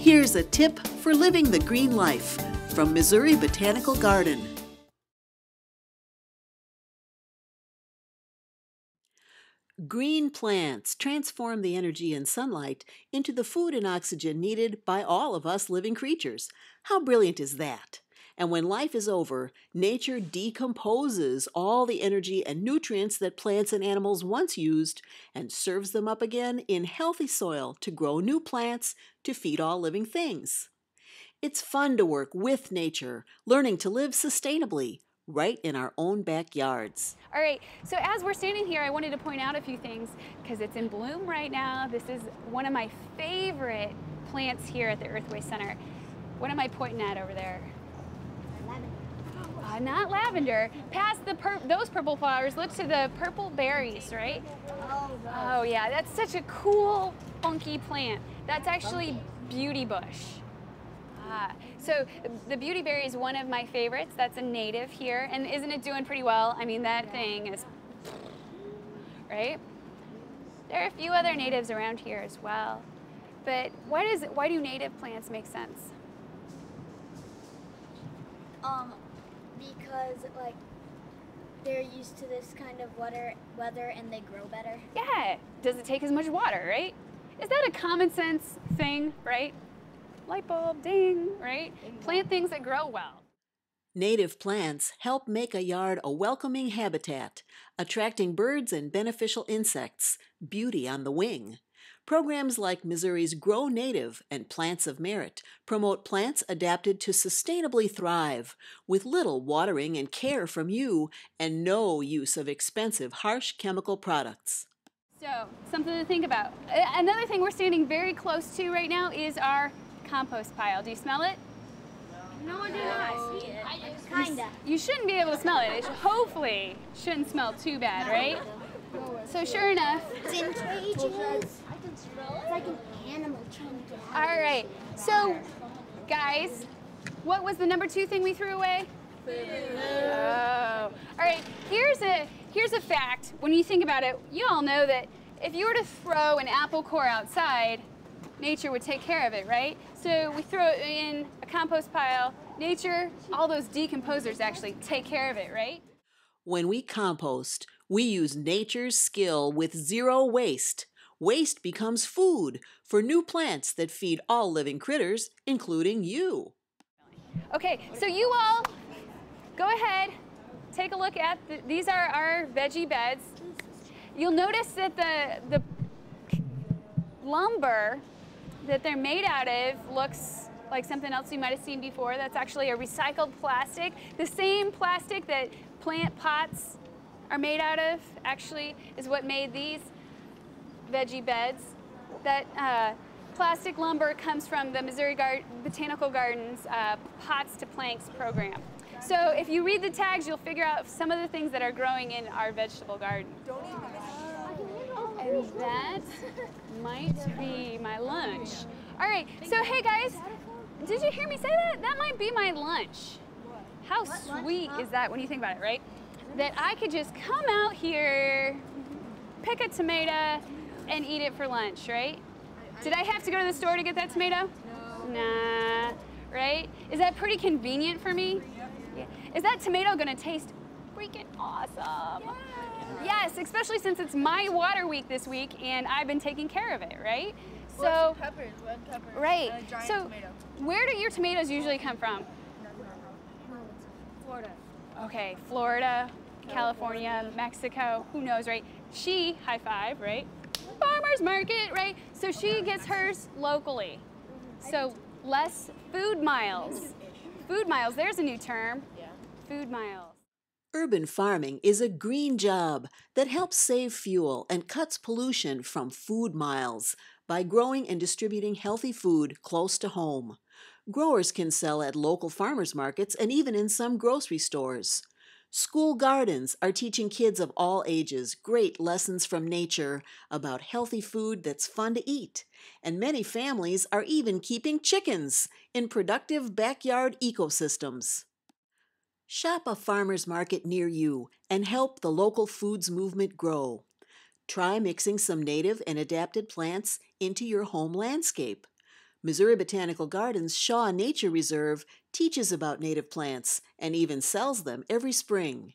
Here's a tip for living the green life from Missouri Botanical Garden. Green plants transform the energy and sunlight into the food and oxygen needed by all of us living creatures. How brilliant is that? And when life is over, nature decomposes all the energy and nutrients that plants and animals once used and serves them up again in healthy soil to grow new plants to feed all living things. It's fun to work with nature, learning to live sustainably, right in our own backyards. All right, so as we're standing here, I wanted to point out a few things because it's in bloom right now. This is one of my favorite plants here at the Earthway Center. What am I pointing at over there? Lavender. Not lavender. Past those purple flowers, look to the purple berries, right? Oh yeah, that's such a cool, funky plant. That's actually beauty bush. So the beautyberry is one of my favorites. That's a native here, and isn't it doing pretty well? I mean, that thing is, right? There are a few other natives around here as well. But why do native plants make sense? Because like they're used to this kind of weather and they grow better. Yeah, doesn't take as much water, right? Is that a common sense thing, right? Light bulb, ding, right? Plant things that grow well. Native plants help make a yard a welcoming habitat, attracting birds and beneficial insects, beauty on the wing. Programs like Missouri's Grow Native and Plants of Merit promote plants adapted to sustainably thrive, with little watering and care from you and no use of expensive, harsh chemical products. So, something to think about. Another thing we're standing very close to right now is our compost pile. Do you smell it? No, I do not see it. Kinda. You shouldn't be able to smell it. It hopefully shouldn't smell too bad, right? So sure enough. It's contagious. I can smell it. It's like an animal trying to get out. All right. So, guys, what was the number 2 thing we threw away? Food. Oh. All right. Here's a fact. When you think about it, you all know that if you were to throw an apple core outside, nature would take care of it, right? So we throw it in a compost pile. Nature, all those decomposers actually take care of it, right? When we compost, we use nature's skill with zero waste. Waste becomes food for new plants that feed all living critters, including you. Okay, so you all go ahead, take a look at these are our veggie beds. You'll notice that the lumber that they're made out of looks like something else you might have seen before. That's actually a recycled plastic. The same plastic that plant pots are made out of actually is what made these veggie beds. That plastic lumber comes from the Missouri Botanical Garden's Pots to Planks program. So if you read the tags, you'll figure out some of the things that are growing in our vegetable garden. And that might be my lunch. All right, so hey guys, did you hear me say that? That might be my lunch. How sweet is that when you think about it, right? That I could just come out here, pick a tomato, and eat it for lunch, right? Did I have to go to the store to get that tomato? No. Nah, right? Is that pretty convenient for me? Yeah. Is that tomato gonna taste freaking awesome? Yeah. Yes, especially since it's my water week this week and I've been taking care of it, right? So peppers, red peppers. Right. And a giant so tomato. Where do your tomatoes usually come from? Florida. Okay, Florida, California, Mexico, who knows, right? She, high five, right? Farmer's market, right? So she gets hers locally. So less food miles. Food miles, there's a new term. Yeah. Food miles. Urban farming is a green job that helps save fuel and cuts pollution from food miles by growing and distributing healthy food close to home. Growers can sell at local farmers markets and even in some grocery stores. School gardens are teaching kids of all ages great lessons from nature about healthy food that's fun to eat. And many families are even keeping chickens in productive backyard ecosystems. Shop a farmer's market near you and help the local foods movement grow. Try mixing some native and adapted plants into your home landscape. Missouri Botanical Gardens' Shaw Nature Reserve teaches about native plants and even sells them every spring.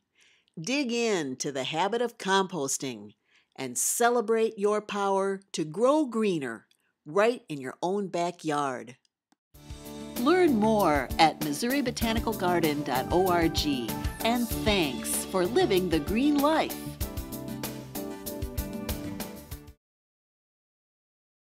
Dig in to the habit of composting and celebrate your power to grow greener right in your own backyard. Learn more at MissouriBotanicalGarden.org, and thanks for living the green life.